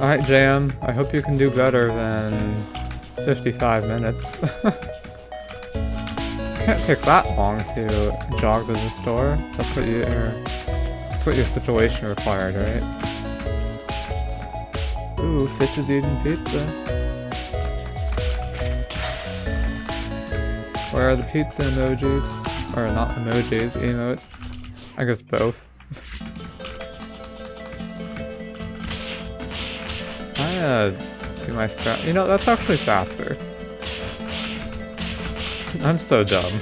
Alright, JM, I hope you can do better than 55 minutes. Can't take that long to jog to the store. That's what your situation required, right? Ooh, Fitch is eating pizza. Where are the pizza emojis? Or not emojis, emotes. I guess both. Do my strat. You know, that's actually faster. I'm so dumb.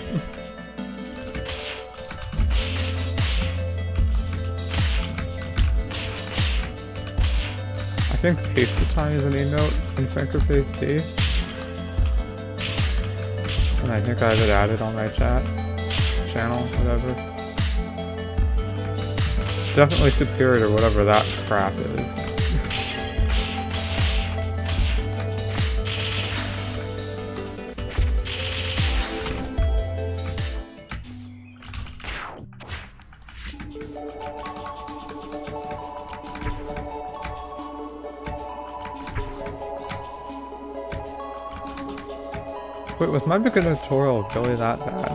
I think pizza time is an emote in Finkerface D. And I think I have it added on my channel, whatever. Definitely superior to whatever that crap is. Wait, was my beginner tutorial really that bad?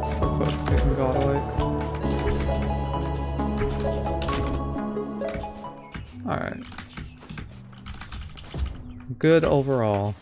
So close to being godlike. Alright. Good overall.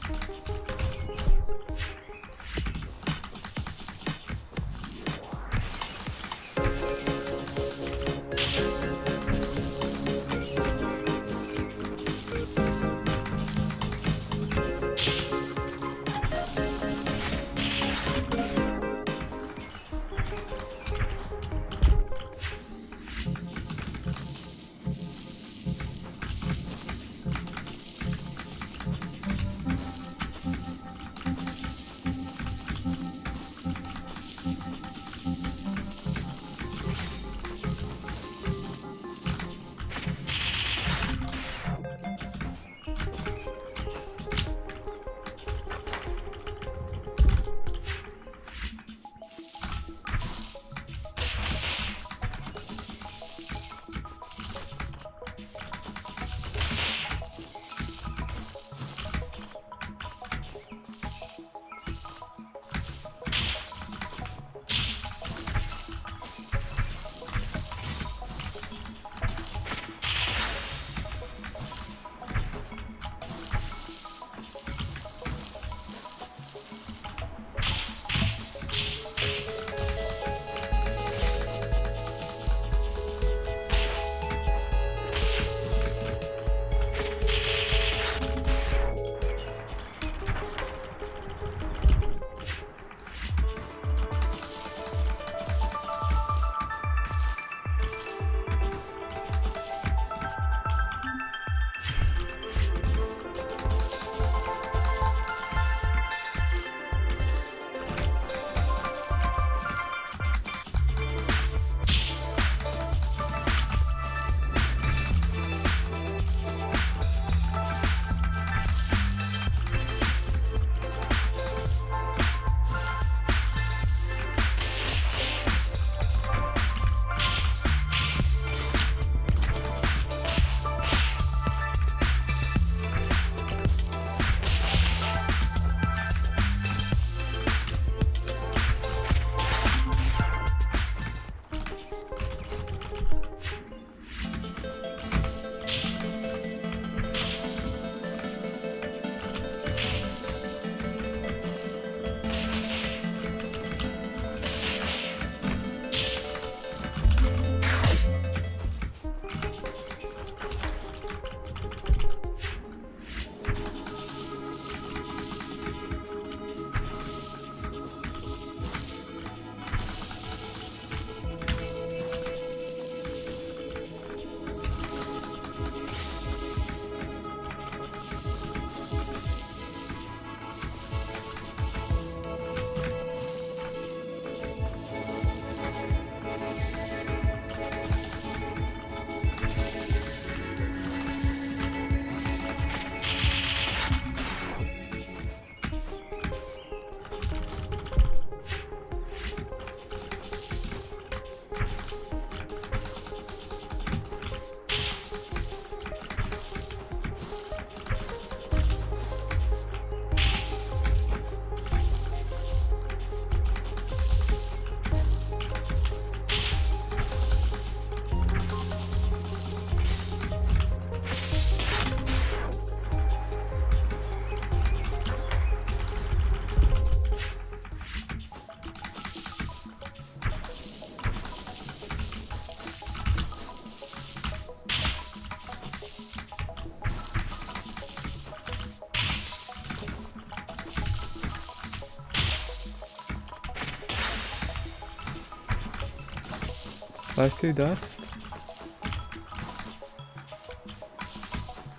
Did I see dust?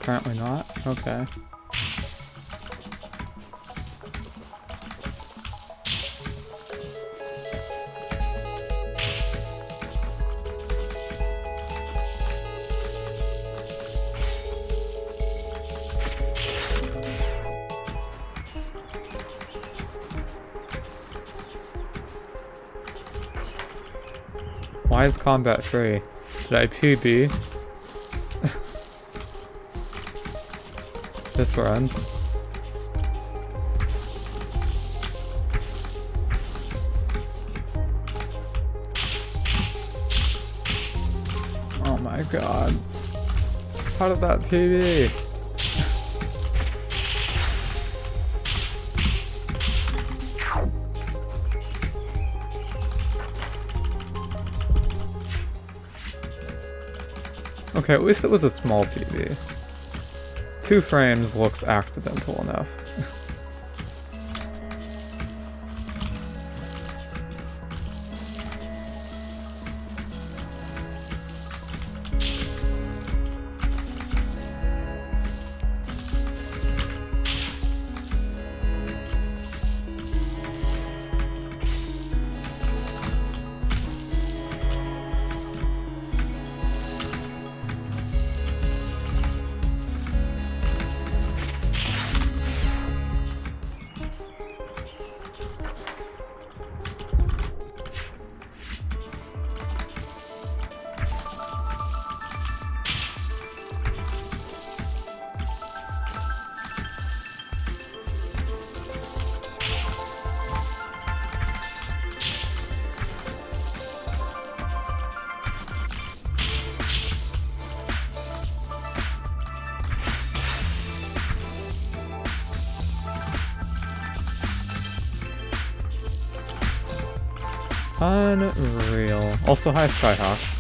Apparently not. Okay. Why is combat free? Did I PB? This run? Oh my god. How did that PB? Okay, at least it was a small PB. 2 frames looks accidental enough. Unreal. Also, hi Skyhawk.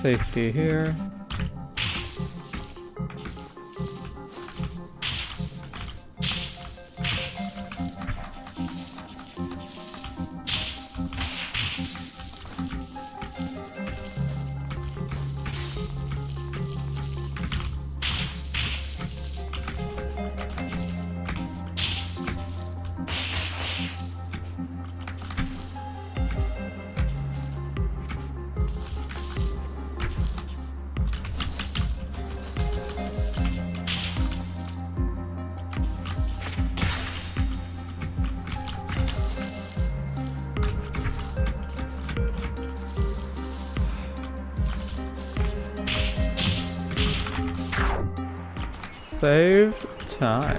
Safety here. Save time.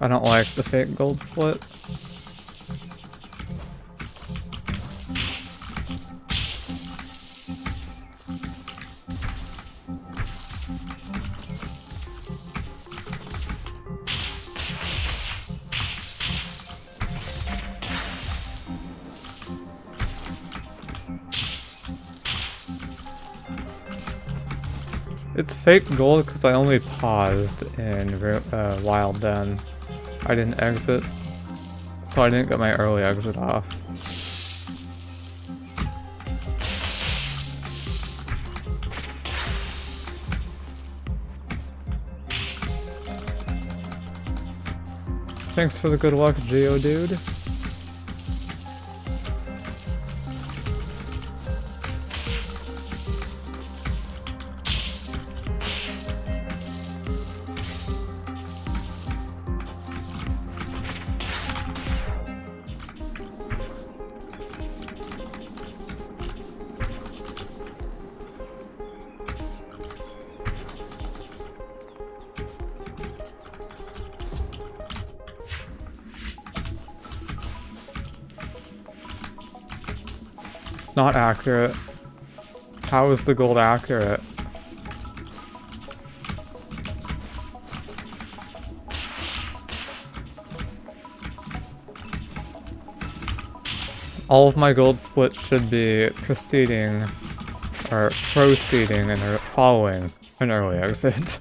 I don't like the fake gold split. It's fake gold because I only paused in Wild Den. I didn't exit, so I didn't get my early exit off. Thanks for the good luck, Geodude. It's not accurate. How is the gold accurate? All of my gold splits should be proceeding and following an early exit.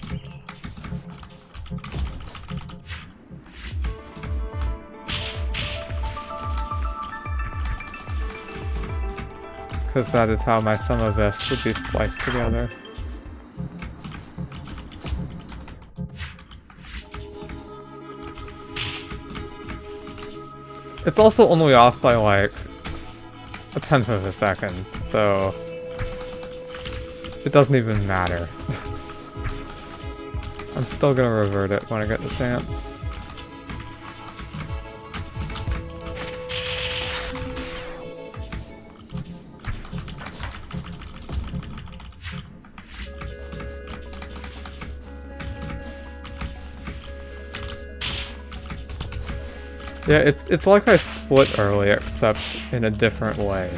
Because that is how my summer vest would be spliced together. It's also only off by like a 1/10 of a second, so it doesn't even matter. I'm still gonna revert it when I get the chance. Yeah, it's like I split early, except in a different way.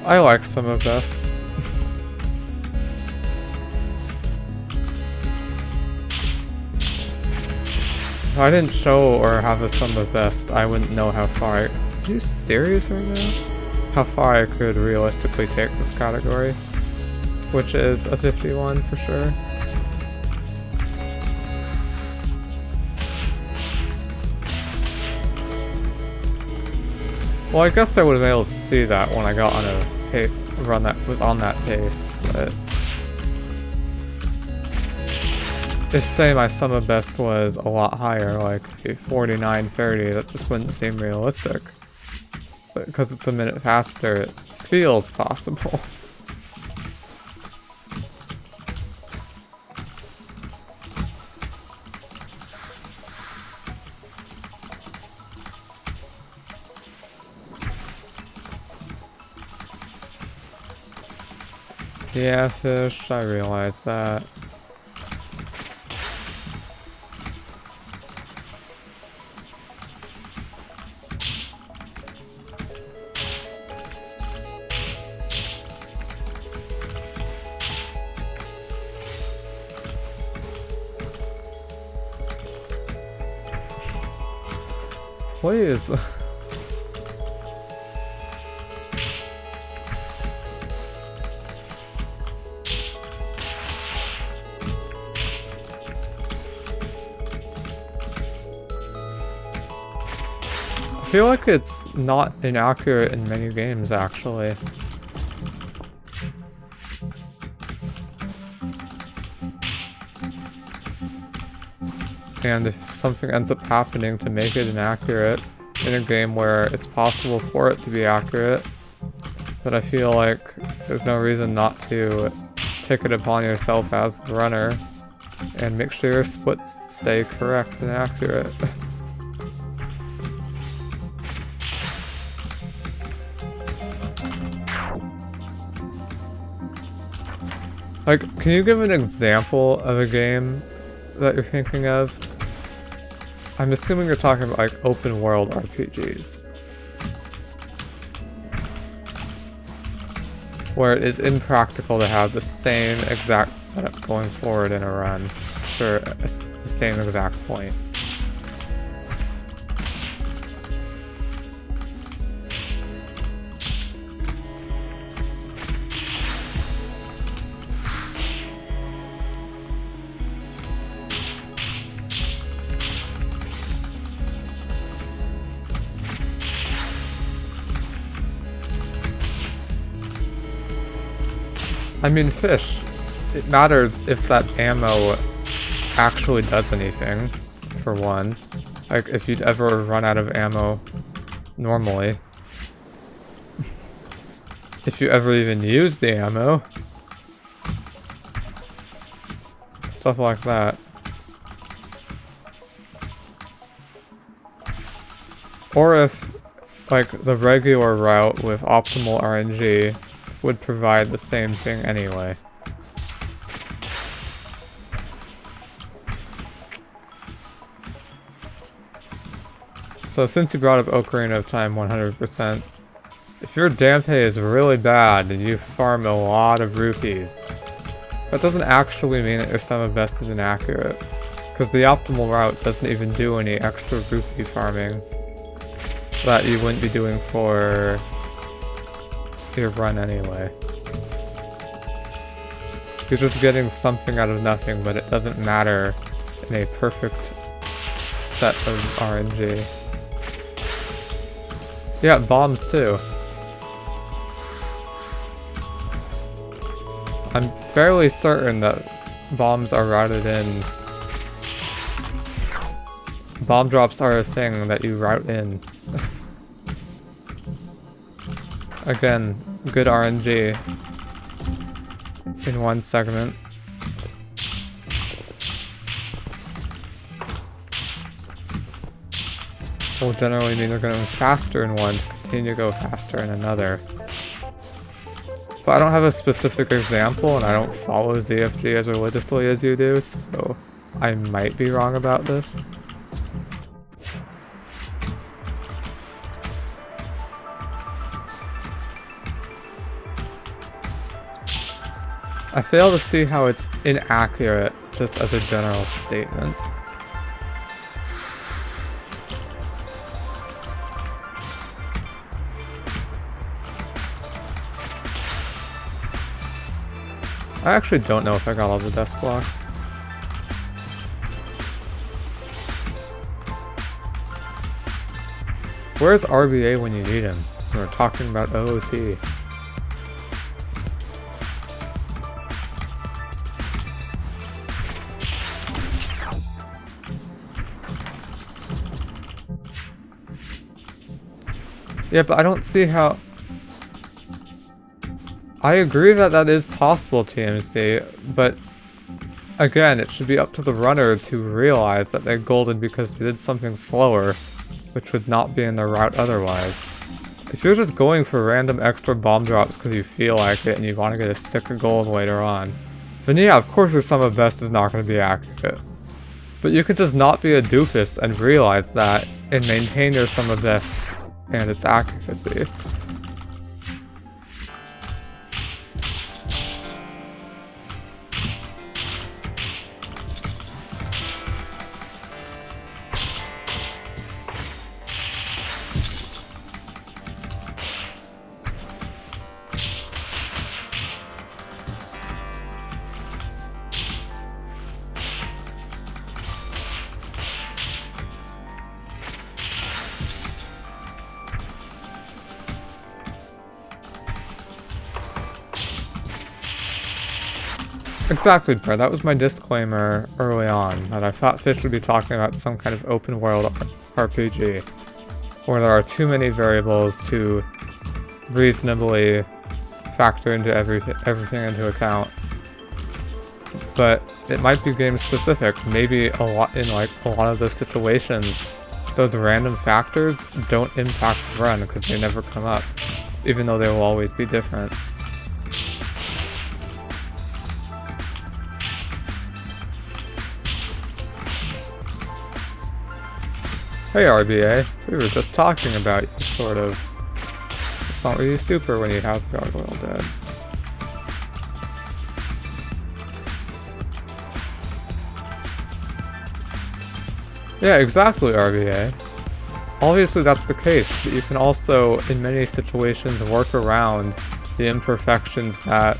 I like summer vests. If I didn't show or have a summer vest, I wouldn't know how far Are you serious right now? How far I could realistically take this category. Which is a 51 for sure. Well, I guess I would have been able to see that when I got on a run that was on that pace, but if, say, my summer best was a lot higher, like a 49:30, that just wouldn't seem realistic. But because it's a minute faster, it feels possible. Yeah, fish, I realize that. Please. I feel like it's not inaccurate in many games, actually. And if something ends up happening to make it inaccurate in a game where it's possible for it to be accurate, then I feel like there's no reason not to take it upon yourself as the runner and make sure your splits stay correct and accurate. Like, can you give an example of a game that you're thinking of? I'm assuming you're talking about like open world RPGs. Where it is impractical to have the same exact setup going forward in a run for the same exact point. I mean, fish. It matters if that ammo actually does anything, for one. Like, if you'd ever run out of ammo normally. If you ever even use the ammo. Stuff like that. Or if, like, the regular route with optimal RNG would provide the same thing anyway. So since you brought up Ocarina of Time 100%, if your Dampe is really bad and you farm a lot of rupees, that doesn't actually mean that your sum of best is inaccurate, because the optimal route doesn't even do any extra rupee farming that you wouldn't be doing for your run anyway. You're just getting something out of nothing, but it doesn't matter in a perfect set of RNG. Yeah, bombs too. I'm fairly certain that bombs are routed in. Bomb drops are a thing that you route in. Again, good RNG in one segment. Will generally mean they're going faster in one to continue to go faster in another. But I don't have a specific example, and I don't follow ZFG as religiously as you do, so I might be wrong about this. I fail to see how it's inaccurate, just as a general statement. I actually don't know if I got all the desk blocks. Where's RBA when you need him? We're talking about OOT. Yeah, but I don't see how... I agree that that is possible, TMC, but again, it should be up to the runner to realize that they golden because they did something slower, which would not be in their route otherwise. If you're just going for random extra bomb drops because you feel like it and you want to get a sick gold later on, then yeah, of course your sum of best is not going to be accurate. But you could just not be a doofus and realize that and maintain your sum of best and its accuracy. Exactly, bro. That was my disclaimer early on, that I thought Fish would be talking about some kind of open world RPG, where there are too many variables to reasonably factor into everything into account. but it might be game specific. Maybe a lot of those situations, those random factors don't impact the run because they never come up, even though they will always be different. Hey RBA, we were just talking about you, sort of. It's not really super when you have Gargoyle dead. Yeah, exactly, RBA. Obviously that's the case, but you can also, in many situations, work around the imperfections that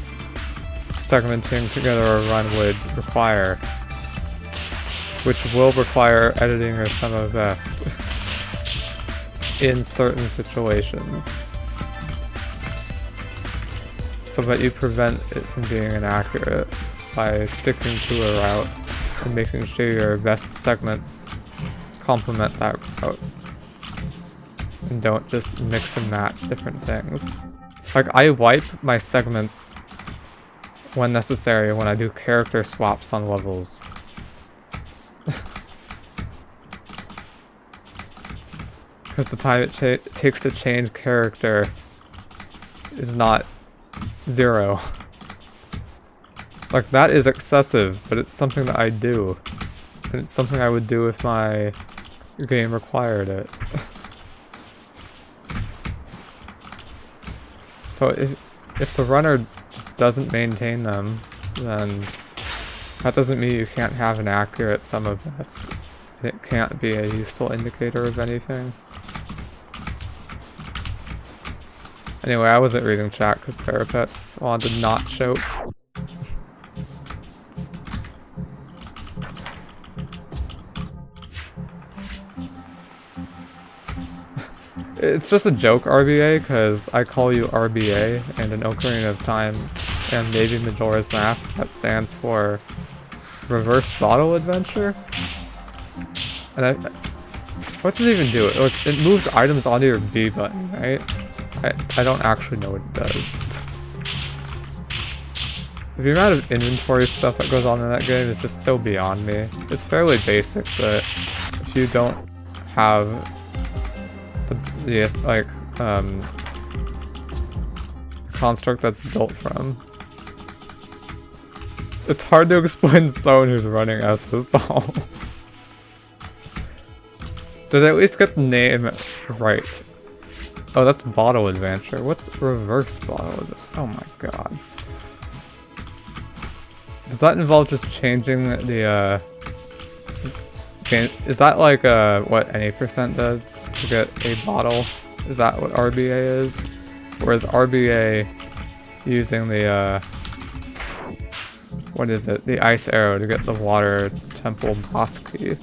segmenting together a run would require. Which will require editing your sum of best in certain situations, so that you prevent it from being inaccurate by sticking to a route and making sure your best segments complement that route, and don't just mix and match different things. Like, I wipe my segments when necessary when I do character swaps on levels. Because the time it takes to change character is not 0. Like, that is excessive, but it's something that I do. And it's something I would do if my game required it. So if the runner just doesn't maintain them, then that doesn't mean you can't have an accurate sum of best. And it can't be a useful indicator of anything. Anyway, I wasn't reading chat because Parapets wanted to not choke. It's just a joke, RBA, because I call you RBA and an Ocarina of Time and maybe Majora's Mask. That stands for Reverse Bottle Adventure. And what does it even do? It moves items onto your B button, right? I don't actually know what it does. The amount of inventory stuff that goes on in that game is just so beyond me. It's fairly basic, but if you don't have the construct that's built from, it's hard to explain to someone who's running SSL. Did I at least get the name right? Oh, that's Bottle Adventure. What's Reverse Bottle Adventure? Oh my god. Does that involve just changing the, game? Is that like, what any percent does to get a bottle? Is that what RBA is? Or is RBA using the, what is it? The ice arrow to get the water temple boss key?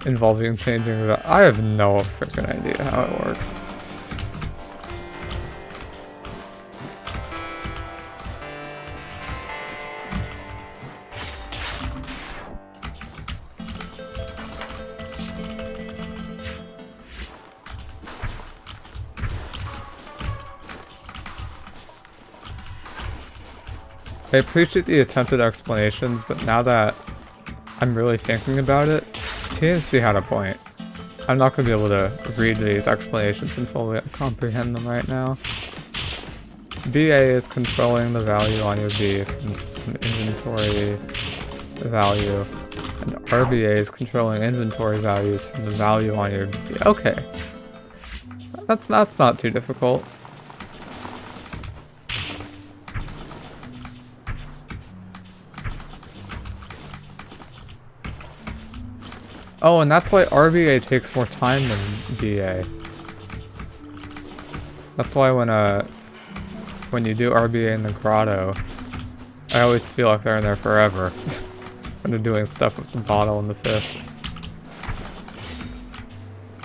Involving changing the... I have no freaking idea how it works. I appreciate the attempted explanations, but now that I'm really thinking about it, TNC had a point. I'm not going to be able to read these explanations and fully comprehend them right now. BA is controlling the value on your B from some inventory value, and RBA is controlling inventory values from the value on your B. Okay. That's not too difficult. Oh, and that's why RBA takes more time than BA. That's why when you do RBA in the grotto, I always feel like they're in there forever. When they're doing stuff with the bottle and the fish.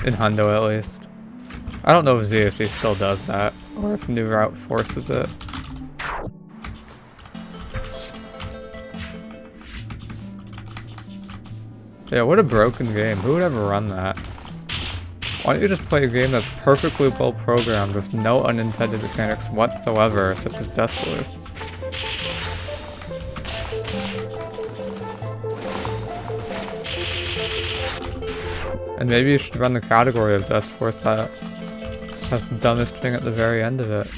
In Hundo, at least. I don't know if ZFG still does that, or if New Route forces it. Yeah, what a broken game. Who would ever run that? Why don't you just play a game that's perfectly well programmed with no unintended mechanics whatsoever, such as Dustforce? And maybe you should run the category of Dustforce that has the dumbest thing at the very end of it.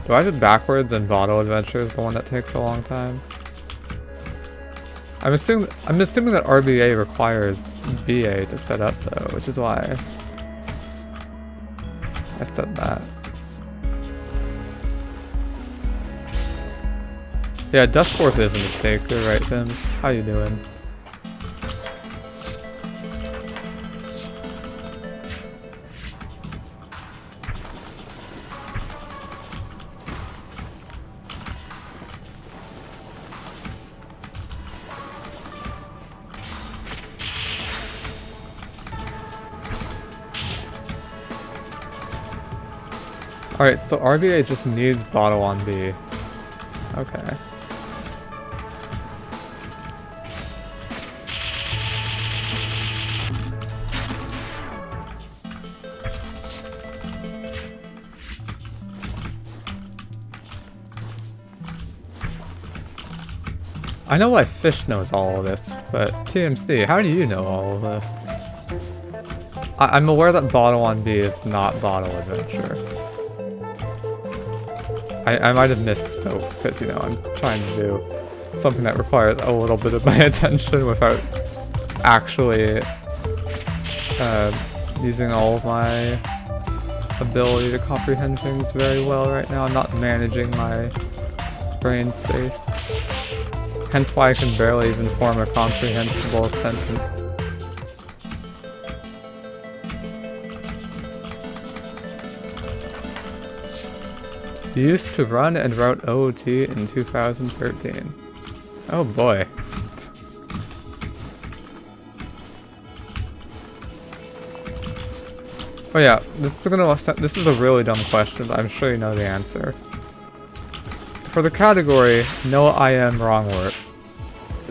Do I have it backwards and Bottle Adventure is the one that takes a long time? I'm assuming that RBA requires BA to set up though, which is why I said that. Yeah, Dustforce is a mistake, you're right, Tim. How you doing? Alright, so RBA just needs Bottle on B. Okay. I know why Fish knows all of this, but TMC, how do you know all of this? I'm aware that Bottle on B is not Bottle Adventure. I might have misspoke, because, you know, I'm trying to do something that requires a little bit of my attention without actually using all of my ability to comprehend things very well right now. I'm not managing my brain space. Hence why I can barely even form a comprehensible sentence. Used to run and wrote OOT in 2013. Oh boy. Oh yeah, this is a really dumb question, but I'm sure you know the answer. For the category, no IM wrong word.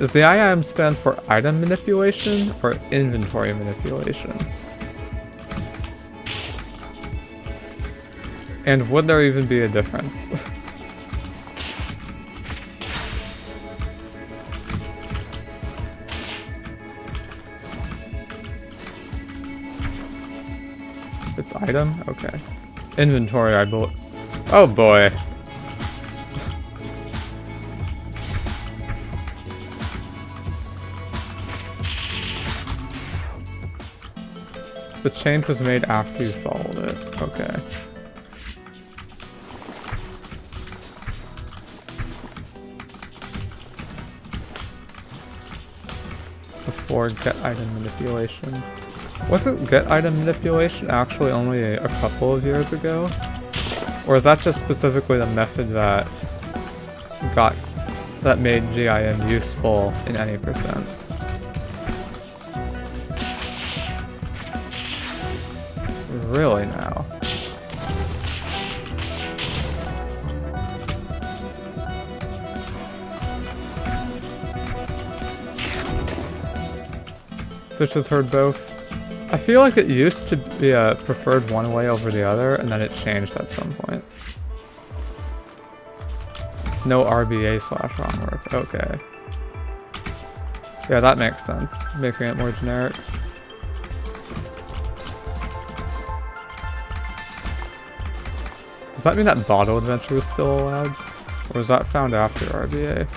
Does the IM stand for item manipulation or inventory manipulation? And would there even be a difference? It's item? Okay. Inventory, I believe. Oh boy. The change was made after you followed it. Okay. Before get item manipulation. Wasn't get item manipulation actually only a couple of years ago? Or is that just specifically the method that made GIM useful in any percent? Really now? Fish has heard both. I feel like it used to be preferred one way over the other, and then it changed at some point. No RBA / wrong work. Okay. Yeah, that makes sense. Making it more generic. Does that mean that Bottle Adventure is still allowed? Or was that found after RBA?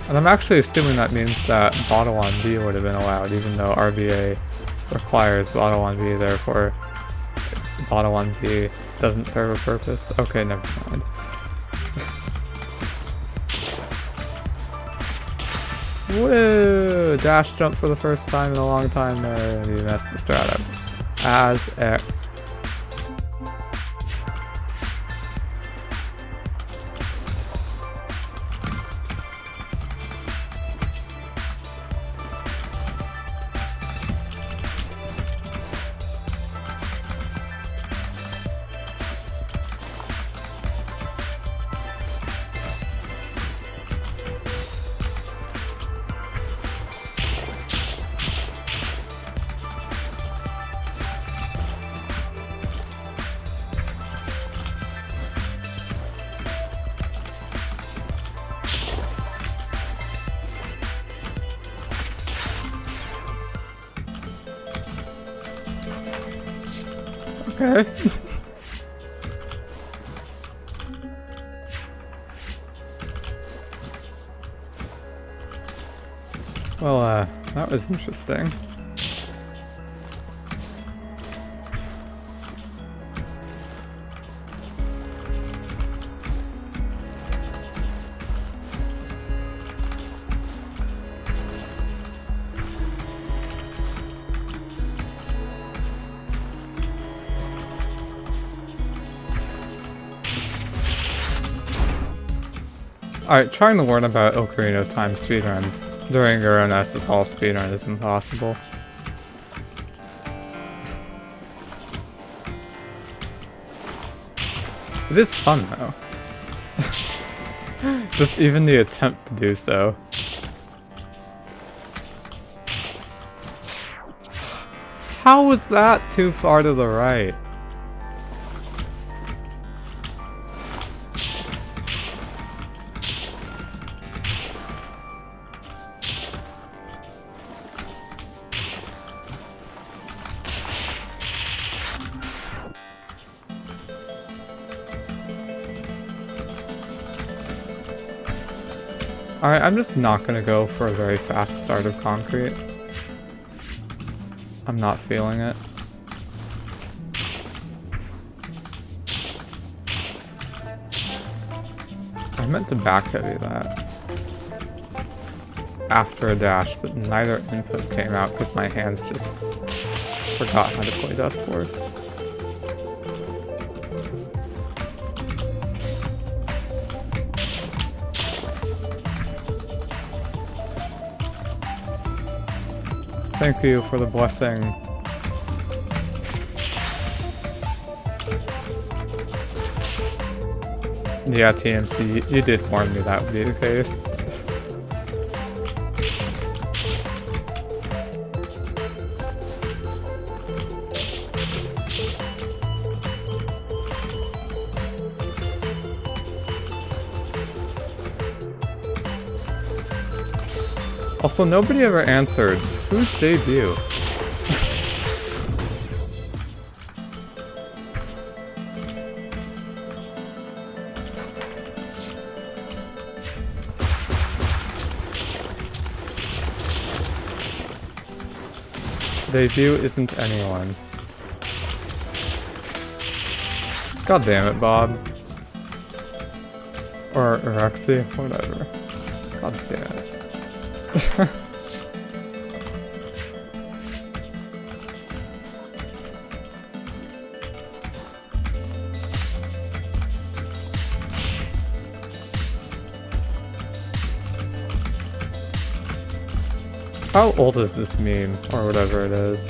And I'm actually assuming that means that Bottle on B would have been allowed, even though RBA requires Bottle on B, therefore Bottle on B doesn't serve a purpose. Okay, never mind. Woo! Dash jump for the first time in a long time there, and you messed the strat up. As X. Okay. Well, that was interesting. Alright, trying to learn about Ocarina of Time speedruns during your own SSL speedrun is impossible. It is fun though. Just even the attempt to do so. How was that too far to the right? Alright, I'm just not gonna go for a very fast start of concrete. I'm not feeling it. I meant to back heavy that after a dash, but neither input came out because my hands just forgot how to play Dustforce. Thank you for the blessing. Yeah, TMC, you did warn me that would be the case. Also, nobody ever answered. Whose debut? Debut isn't anyone. God damn it, Bob. Or Rexy, whatever. God damn it. How old is this meme, or whatever it is?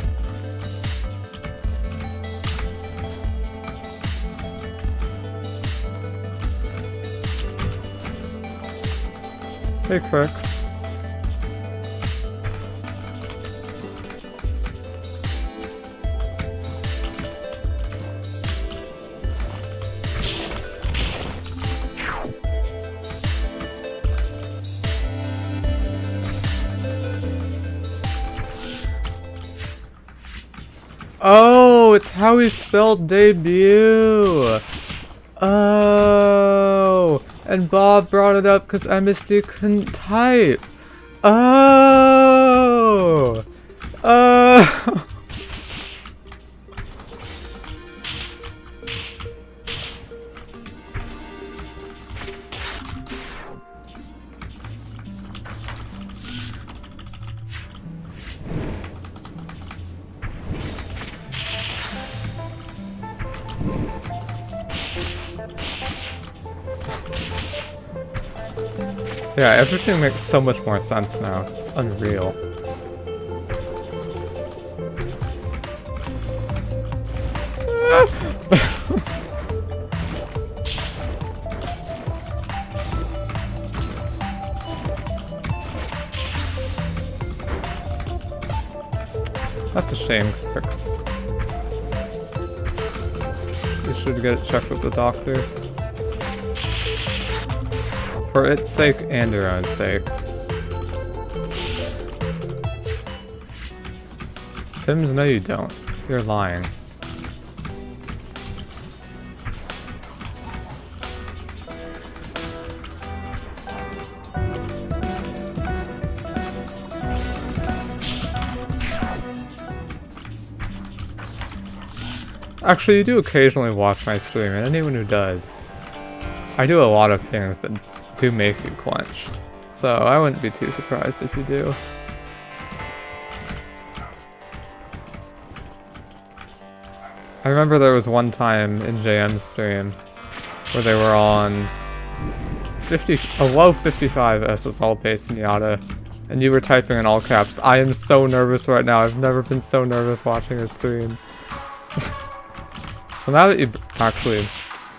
Hey, Crix. Oh, it's how he spelled debut. Oh, and Bob brought it up because MSD couldn't type. Oh, oh. Yeah, everything makes so much more sense now. It's unreal. That's a shame, Crix. You should get it checked with the doctor. For its sake and your own sake. Fims, no you don't. You're lying. Actually, you do occasionally watch my stream, and anyone who does. I do a lot of things that do make you quench. So I wouldn't be too surprised if you do. I remember there was one time in JM's stream where they were on a low 55 SSL pace in Yada, and you were typing in all caps, "I am so nervous right now. I've never been so nervous watching a stream." So now that you actually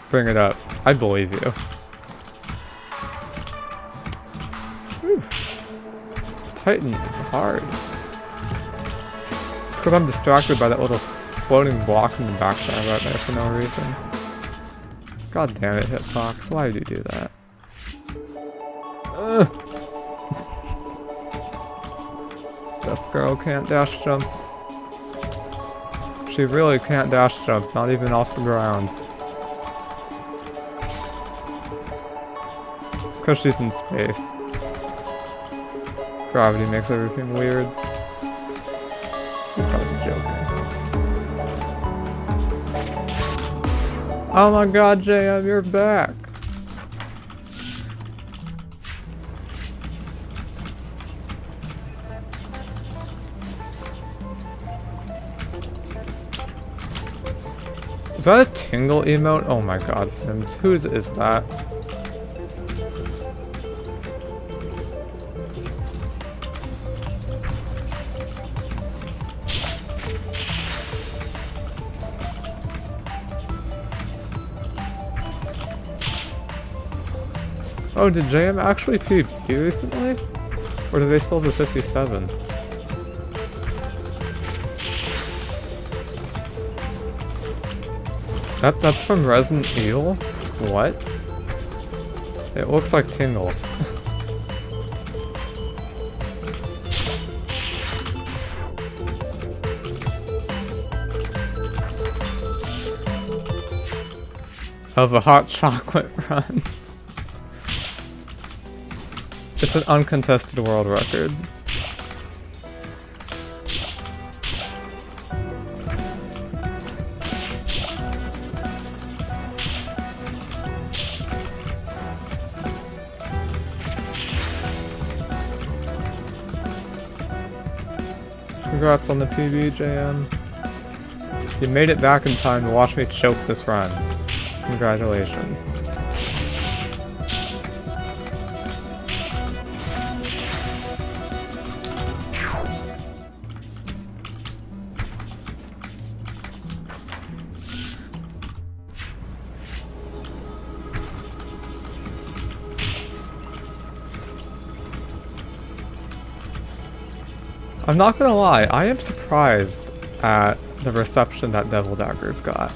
bring it up, I believe you. Whew. Titan is hard. It's because I'm distracted by that little floating block in the background right there for no reason. God damn it, Hitbox. Why did you do that? This girl can't dash jump. She really can't dash jump, not even off the ground. It's because she's in space. Gravity makes everything weird. You're probably joking. Oh my god, JM, you're back! Is that a tingle emote? Oh my god, Fims. Whose is that? Oh, did JM actually PvP recently? Or do they still have the 57? That's from Resident Evil? What? It looks like Tingle. Of a hot chocolate run. It's an uncontested world record. Congrats on the PB, JM. You made it back in time to watch me choke this run. Congratulations. I'm not gonna lie, I am surprised at the reception that Devil Daggers got.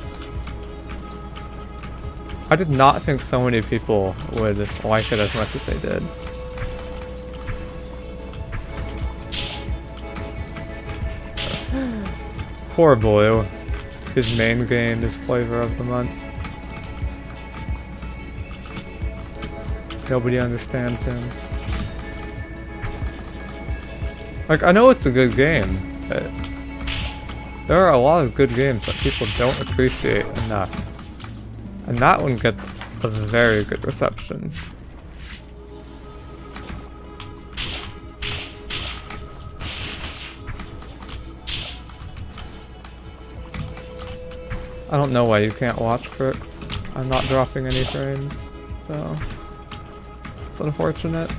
I did not think so many people would like it as much as they did. Poor Blue. His main game is Flavor of the Month. Nobody understands him. Like, I know it's a good game, but there are a lot of good games that people don't appreciate enough. And that one gets a very good reception. I don't know why you can't watch Crooks. I'm not dropping any frames, so it's unfortunate.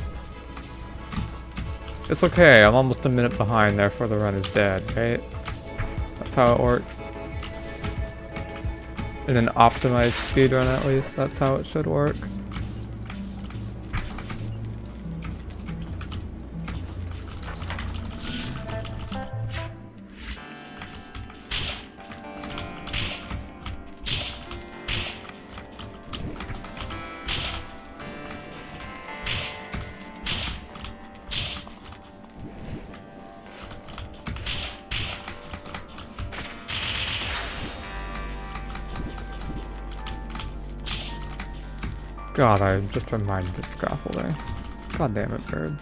It's okay, I'm almost a minute behind, therefore the run is dead, right? That's how it works. In an optimized speedrun at least, that's how it should work. God, I just reminded of scaffolding. God damn it, bird.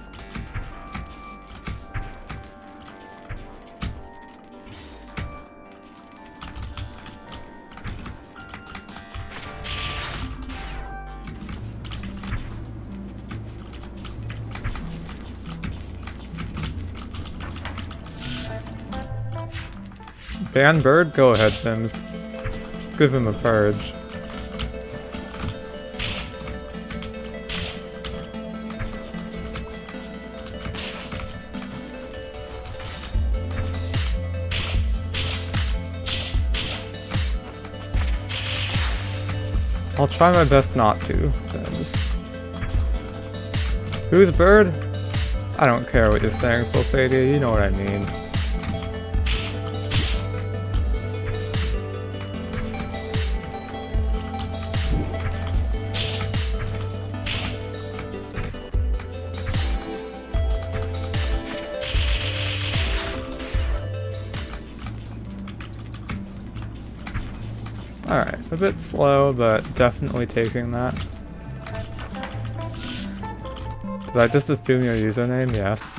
Ban bird? Go ahead, Sims. Give him a purge. I'll try my best not to, Sims. Who's bird? I don't care what you're saying, Sulfadia, you know what I mean. Alright, a bit slow, but definitely taking that. Did I just assume your username? Yes.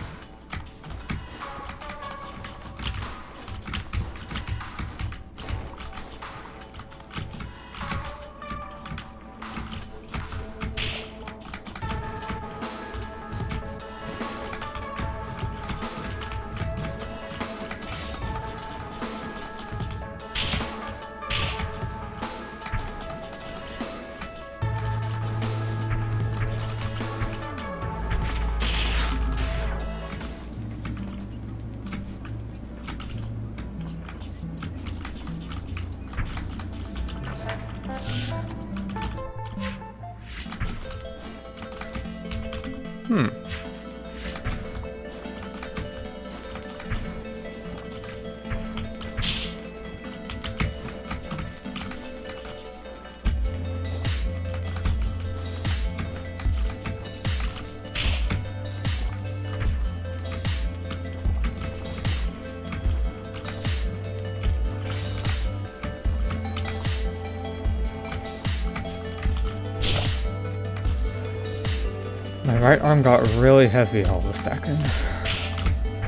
My right arm got really heavy all of a second.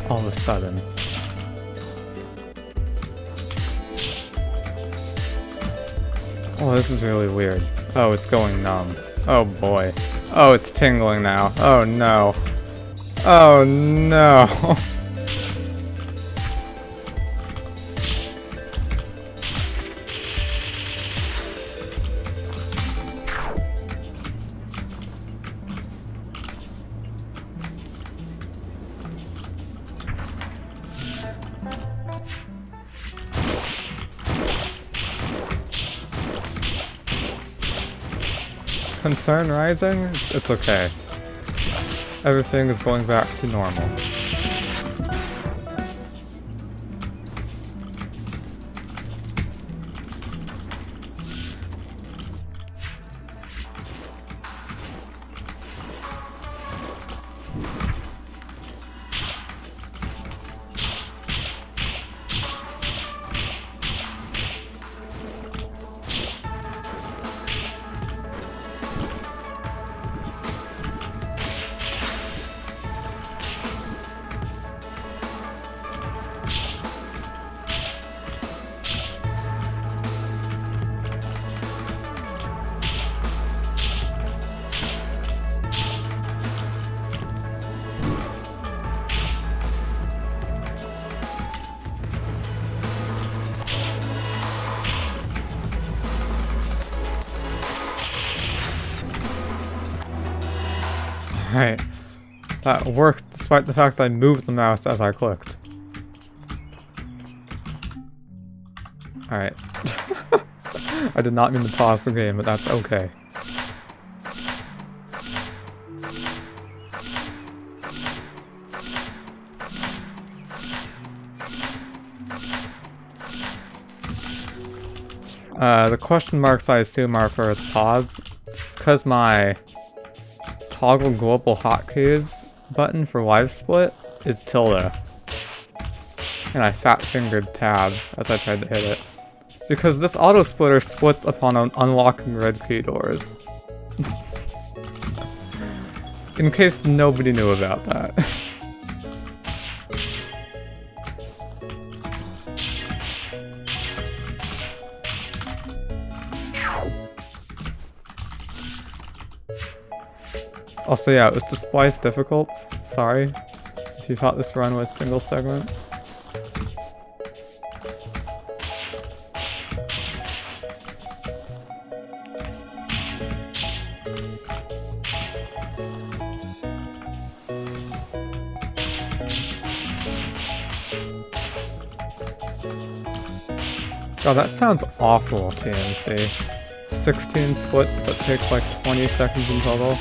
All of a sudden. Oh, this is really weird. Oh, it's going numb. Oh boy. Oh, it's tingling now. Oh no. Oh no. Concern rising? It's okay. Everything is going back to normal. Alright. That worked despite the fact I moved the mouse as I clicked. Alright. I did not mean to pause the game, but that's okay. The question marks I assume are for its pause. It's because my toggle global hotkeys button for live split is tilde. And I fat fingered tab as I tried to hit it. Because this auto splitter splits upon unlocking red key doors. In case nobody knew about that. Also, yeah, it was to splice difficult. Sorry if you thought this run was single segment. God, that sounds awful, TMC. 16 splits that take like 20 seconds in total.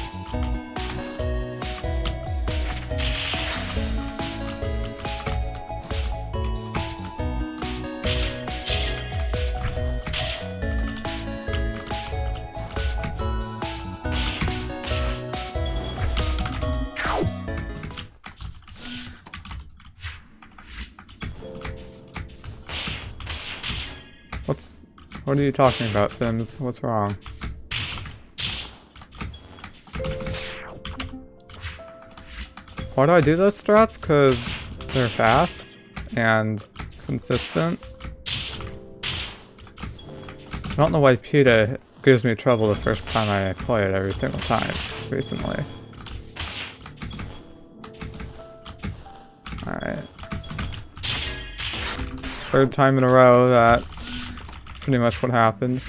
What are you talking about, Fims? What's wrong? Why do I do those strats? Because they're fast and consistent. I don't know why PETA gives me trouble the first time I play it every single time recently. Alright. Third time in a row that's pretty much what happened.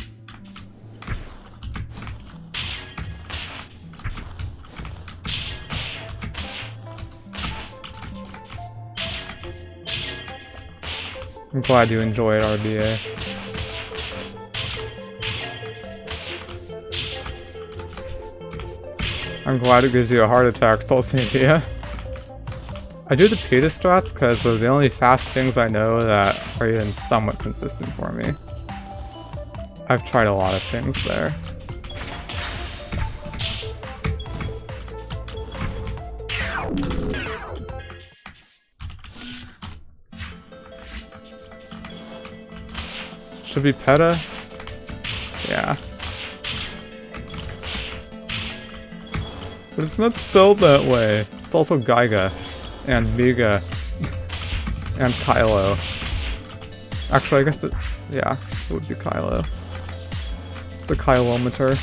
I'm glad you enjoyed RBA. I'm glad it gives you a heart attack, Solsavia. I do the PETA strats because they're the only fast things I know that are even somewhat consistent for me. I've tried a lot of things there. Should be PETA? Yeah. But it's not spelled that way. It's also Gaiga, and Viga, and Kylo. Actually, I guess it, yeah, it would be Kylo. It's a Kylometer.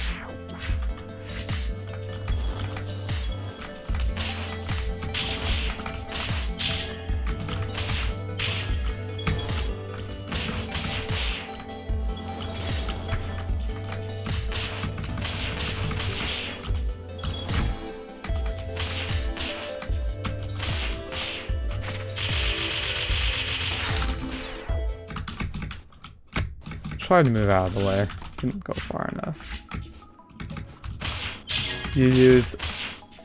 Tried to move out of the way. Didn't go far enough. You use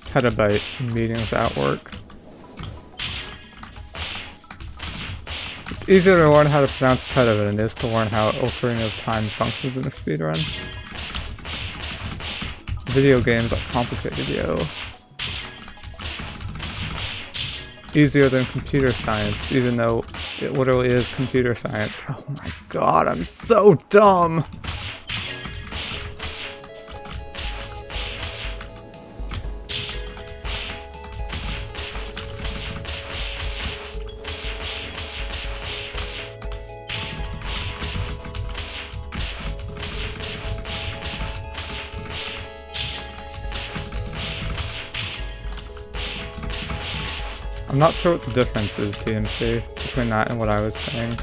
petabyte in meetings at work. It's easier to learn how to pronounce peta than it is to learn how Ocarina of Time functions in a speedrun. Video games are complicated, yo. Easier than computer science, even though it literally is computer science. Oh my god, I'm so dumb! I'm not sure what the difference is, TMC, between that and what I was saying.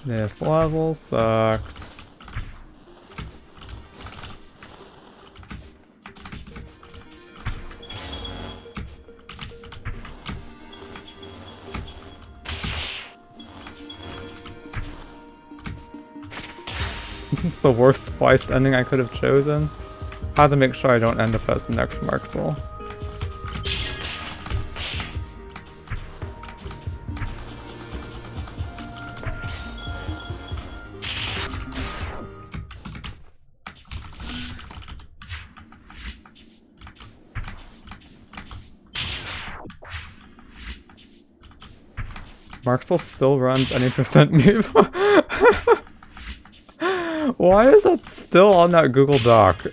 This level sucks. It's the worst spliced ending I could have chosen. Had to make sure I don't end up as the next Marxel. Marxel still runs any percent move. Why is that still on that Google Doc?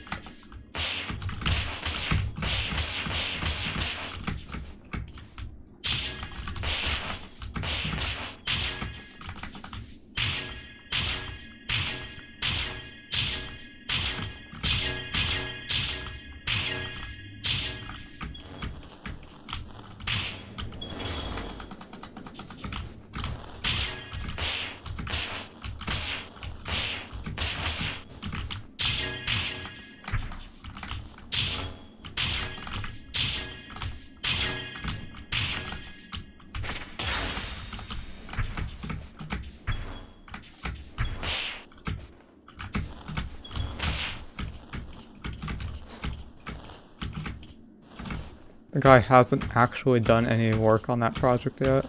The guy hasn't actually done any work on that project yet.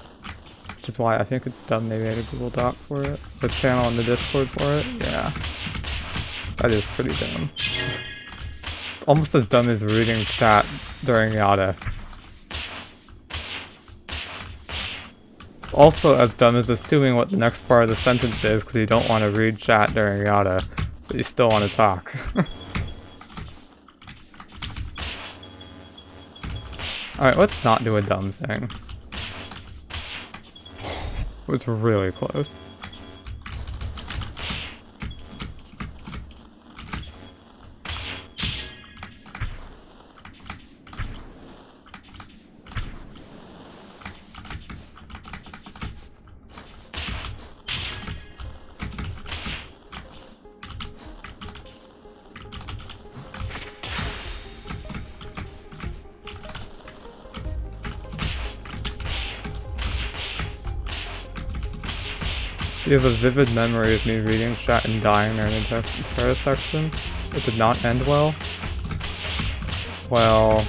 Which is why I think it's dumb they made a Google Doc for it. The channel and the Discord for it. Yeah. That is pretty dumb. It's almost as dumb as reading chat during Yada. It's also as dumb as assuming what the next part of the sentence is because you don't want to read chat during Yada, but you still want to talk. Alright, let's not do a dumb thing. It's really close. You have a vivid memory of me reading chat and dying during the entire section. It did not end well. Well,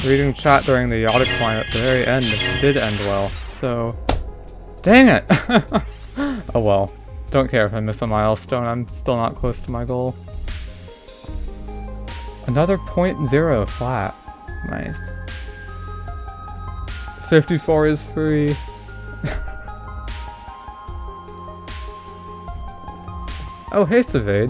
reading chat during the Yada climb at the very end did end well, so... Dang it! Oh well. Don't care if I miss a milestone, I'm still not close to my goal. Another 0.0 flat. Nice. 54 is free. Oh, hey, Savade.